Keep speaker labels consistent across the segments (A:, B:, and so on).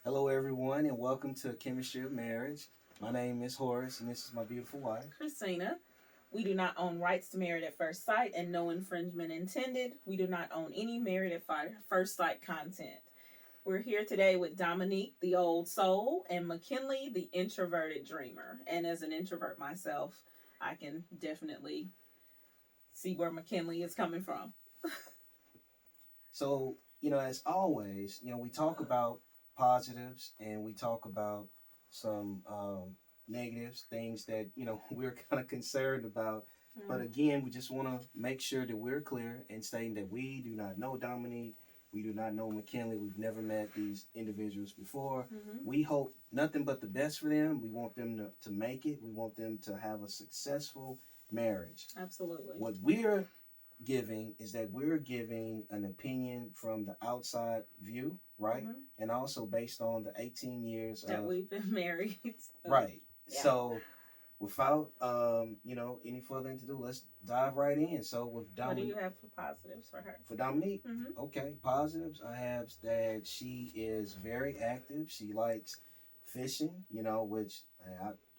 A: Hello, everyone, and welcome to Chemistry of Marriage. My name is Horace, and this is my beautiful wife.
B: Christina. We do not own rights to Married at First Sight and no infringement intended. We do not own any Married at First Sight content. We're here today with Domynique, the old soul, and Mackinley, the introverted dreamer. And as an introvert myself, I can definitely see where Mackinley is coming from.
A: So, as always, we talk about positives and we talk about some negatives, things that, we're kind of concerned about. But again, we just want to make sure that we're clear in stating that we do not know Dominique. We do not know Mackinley. We've never met these individuals before. We hope nothing but the best for them. We want them to make it. We want them to have a successful marriage.
B: Absolutely.
A: What we're giving is that we're giving an opinion from the outside view, right? And also based on the 18 years
B: that we've been married.
A: Right. Yeah. So without any further ado, let's dive right in. So with
B: Dominique, what do you have for positives for her?
A: For Dominique, okay, positives. I have that she is very active. She likes fishing, which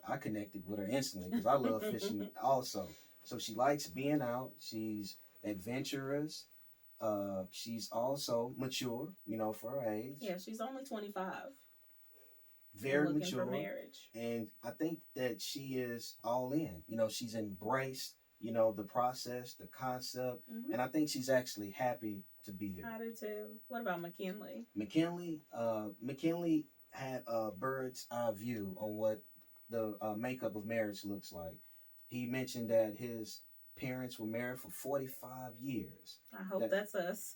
A: I connected with her instantly because I love fishing also. So she likes being out. She's adventurous. She's also mature, for her age.
B: Yeah, she's only 25.
A: Very mature.
B: For marriage.
A: And I think that she is all in. She's embraced, the process, the concept. And I think she's actually happy to be here.
B: I do too. What about Mackinley?
A: Mackinley had a bird's eye view on what the makeup of marriage looks like. He mentioned that his parents were married for 45 years.
B: I hope that's us.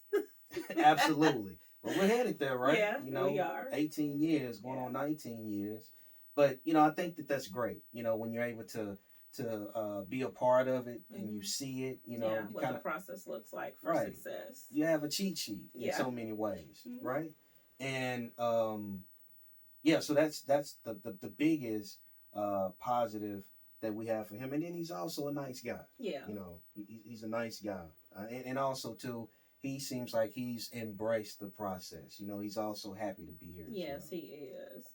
A: Absolutely. Well, we're headed there, right?
B: Yeah, we are.
A: 18 years, going on 19 years. But, I think that that's great, when you're able to be a part of it and you see it,
B: what the process looks like for success.
A: You have a cheat sheet in so many ways, right? And, so that's the biggest positive that we have for him. And then he's also a nice guy.
B: Yeah.
A: He's a nice guy. And also, too, he seems like he's embraced the process. He's also happy to be here.
B: Yes, he is.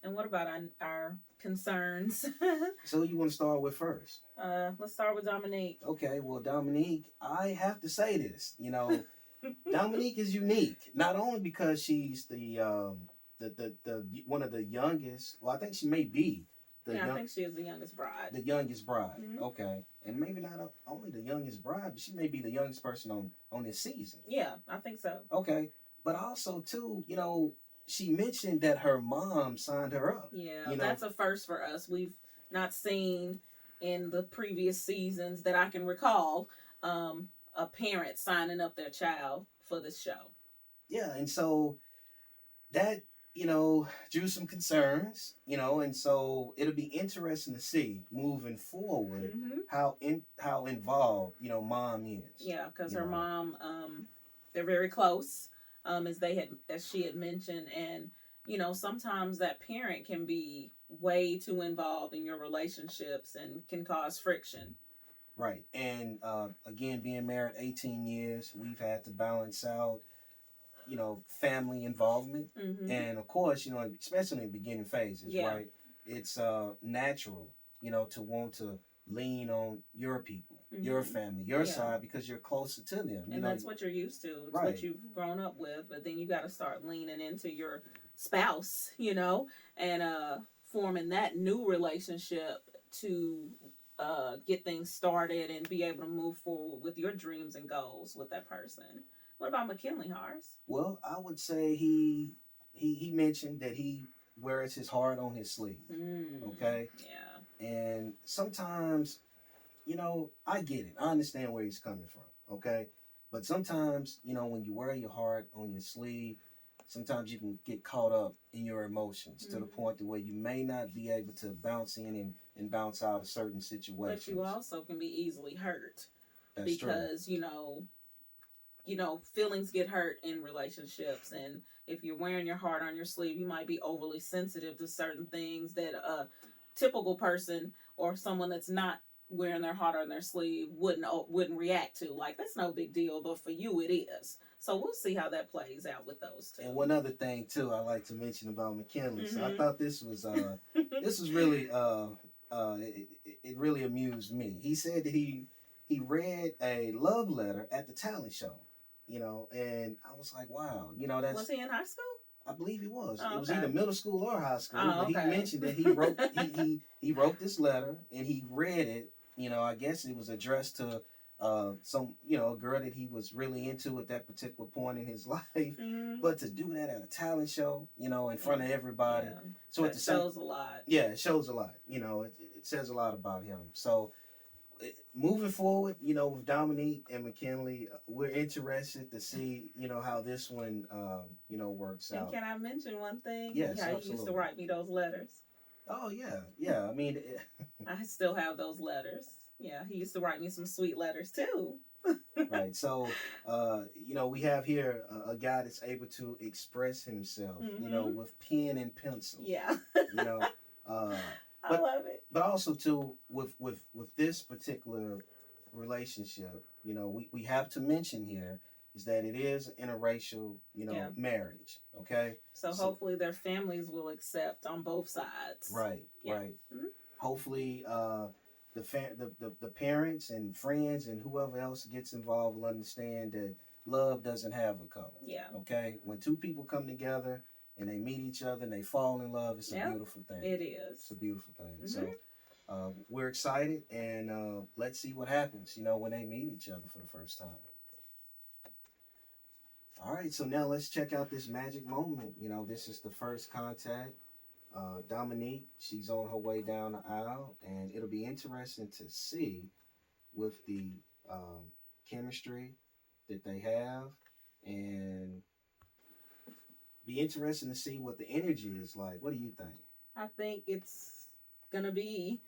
B: And what about our concerns?
A: So you want to start with first?
B: Let's start with Dominique.
A: Okay, well, Dominique, I have to say this. Dominique is unique, not only because she's the one of the youngest. Well, I think she may be.
B: I think she is the youngest bride.
A: The youngest bride. Okay. And maybe not only the youngest bride, but she may be the youngest person on this season.
B: Yeah, I think so.
A: Okay. But also, too, she mentioned that her mom signed her up.
B: Yeah, that's a first for us. We've not seen in the previous seasons that I can recall a parent signing up their child for this show.
A: Yeah, and so that drew some concerns, and so it'll be interesting to see moving forward how involved, mom is.
B: Yeah, because her mom, they're very close, as she had mentioned, and sometimes that parent can be way too involved in your relationships and can cause friction.
A: Right, and again, being married 18 years, we've had to balance out family involvement. And of course, especially in the beginning phases, right? It's natural, to want to lean on your people, your family, your side, because you're closer to them.
B: And that's what you're used to. It's what you've grown up with. But then you got to start leaning into your spouse, and forming that new relationship to get things started and be able to move forward with your dreams and goals with that person. What about Mackinley, Horace?
A: Well, I would say he mentioned that he wears his heart on his sleeve. Okay?
B: Yeah.
A: And sometimes, I get it. I understand where he's coming from. Okay? But sometimes, when you wear your heart on your sleeve, sometimes you can get caught up in your emotions to the point to where you may not be able to bounce in and bounce out of certain situations.
B: But you also can be easily hurt.
A: That's
B: because,
A: true.
B: Feelings get hurt in relationships, and if you're wearing your heart on your sleeve, you might be overly sensitive to certain things that a typical person or someone that's not wearing their heart on their sleeve wouldn't react to. Like, that's no big deal, but for you it is. So we'll see how that plays out with those two.
A: And one other thing too, I like to mention about Mackinley. So I
B: Mhm.
A: thought this was really it really amused me. He said that he read a love letter at the talent show, and I was like, wow,
B: Was
A: that's.
B: he in high school?
A: I believe he was.
B: Oh,
A: It was
B: okay.
A: either middle school or high school,
B: Oh,
A: but he
B: okay.
A: mentioned that he wrote he wrote this letter and he read it. I guess it was addressed to some a girl that he was really into at that particular point in his life.
B: Mhm.
A: But to do that at a talent show, in front of everybody, so
B: that shows a lot.
A: Yeah, it shows a lot. It says a lot about him. So moving forward, with Domynique and Mackinley, we're interested to see, how this one, works
B: And
A: out.
B: can I mention one thing?
A: Yes,
B: How
A: absolutely.
B: he used to write me those letters.
A: Oh yeah. I mean,
B: I still have those letters. Yeah, he used to write me some sweet letters too.
A: Right. So, we have here a guy that's able to express himself,
B: Mhm.
A: with pen and pencil.
B: Yeah. I love it.
A: But also too, with this particular relationship, we have to mention here is that it is an interracial, marriage. Okay.
B: So hopefully their families will accept on both sides.
A: Right.
B: Yeah.
A: Right.
B: Mm-hmm.
A: Hopefully, the parents and friends and whoever else gets involved will understand that love doesn't have a color.
B: Yeah.
A: Okay. When two people come together and they meet each other and they fall in love, it's a beautiful thing.
B: It is.
A: It's a beautiful thing.
B: Mm-hmm.
A: So we're excited, and let's see what happens, when they meet each other for the first time. All right, so now let's check out this magic moment. This is the first contact. Domynique, she's on her way down the aisle, and it'll be interesting to see with the chemistry that they have, and be interesting to see what the energy is like. What do you think?
B: I think it's gonna be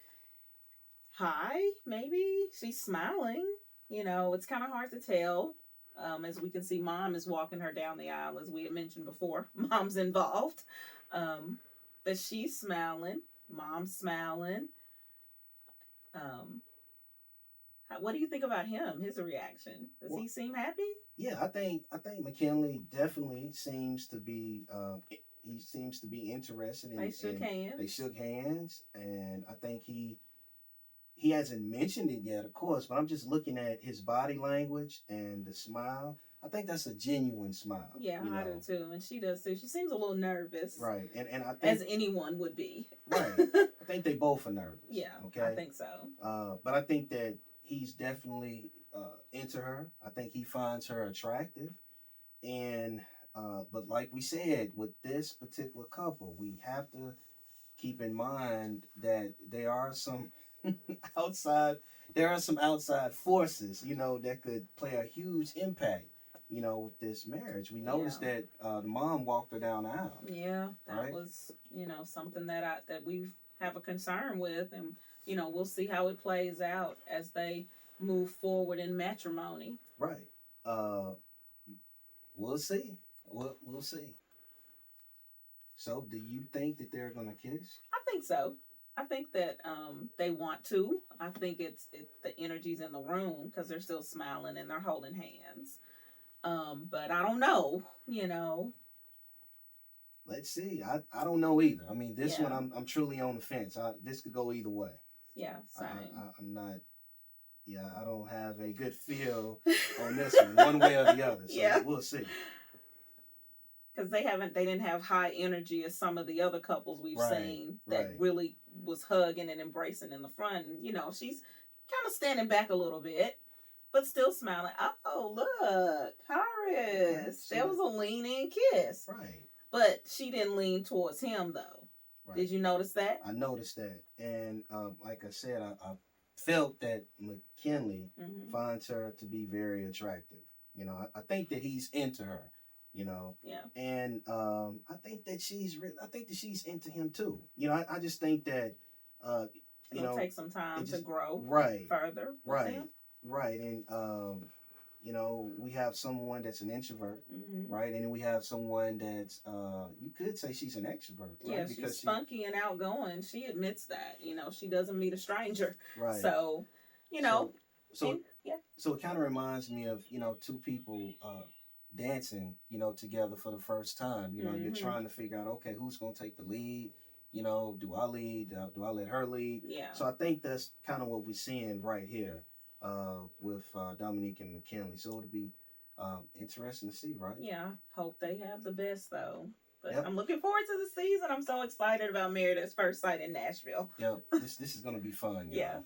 B: high, maybe. She's smiling. It's kind of hard to tell. As we can see, Mom is walking her down the aisle, as we had mentioned before. Mom's involved. But she's smiling. Mom's smiling. What do you think about him? His reaction? Does he seem happy?
A: Yeah, I think Mackinley definitely seems to be. He seems to be interested in.
B: They shook hands.
A: They shook hands, and I think he hasn't mentioned it yet, of course. But I'm just looking at his body language and the smile. I think that's a genuine smile.
B: Yeah, I do too, and she does too. She seems a little nervous,
A: right? And I think,
B: as anyone would be,
A: right? I think they both are nervous.
B: Yeah, okay. I think so.
A: But I think that he's definitely into her. I think he finds her attractive, and but like we said, with this particular couple, we have to keep in mind that there are some outside forces, that could play a huge impact, with this marriage. We noticed that the mom walked her down the aisle.
B: Yeah, that was, something that we have a concern with, and we'll see how it plays out as they move forward in matrimony.
A: Right. We'll see. We'll see. So, do you think that they're gonna kiss?
B: I think so. I think that they want to. I think it's the energy's in the room because they're still smiling and they're holding hands. But I don't know.
A: Let's see. I don't know either. I mean, this one I'm truly on the fence. This could go either way.
B: Yeah, same.
A: I'm not. Yeah, I don't have a good feel on this one way or the other. So we'll see.
B: Because they didn't have high energy as some of the other couples we've seen that really was hugging and embracing in the front. And, she's kind of standing back a little bit, but still smiling. Oh, look, Horace. There was a lean-in kiss.
A: Right.
B: But she didn't lean towards him, though. Right. Did you notice that?
A: I noticed that. And like I said, I felt that Mackinley finds her to be very attractive. I think that he's into her.
B: Yeah.
A: And I think that she's into him too. I just think that
B: it'll take some time to grow further.
A: Right. And we have someone that's an introvert, right? And then we have someone that's you could say she's an extrovert, right?
B: Yeah, she's spunky and outgoing. She admits that. She doesn't meet a stranger.
A: Right.
B: So,
A: So it kind of reminds me of, two people dancing, together for the first time. You're trying to figure out, okay, who's going to take the lead? Do I lead? Do I let her lead?
B: Yeah.
A: So I think that's kind of what we're seeing right here with Domynique and Mackinley. So it'll be interesting to see, right?
B: Yeah. Hope they have the best though. But
A: Yep.
B: I'm looking forward to the season. I'm so excited about Married at First Sight in Nashville.
A: Yep. This is going to be fun.
B: Yeah.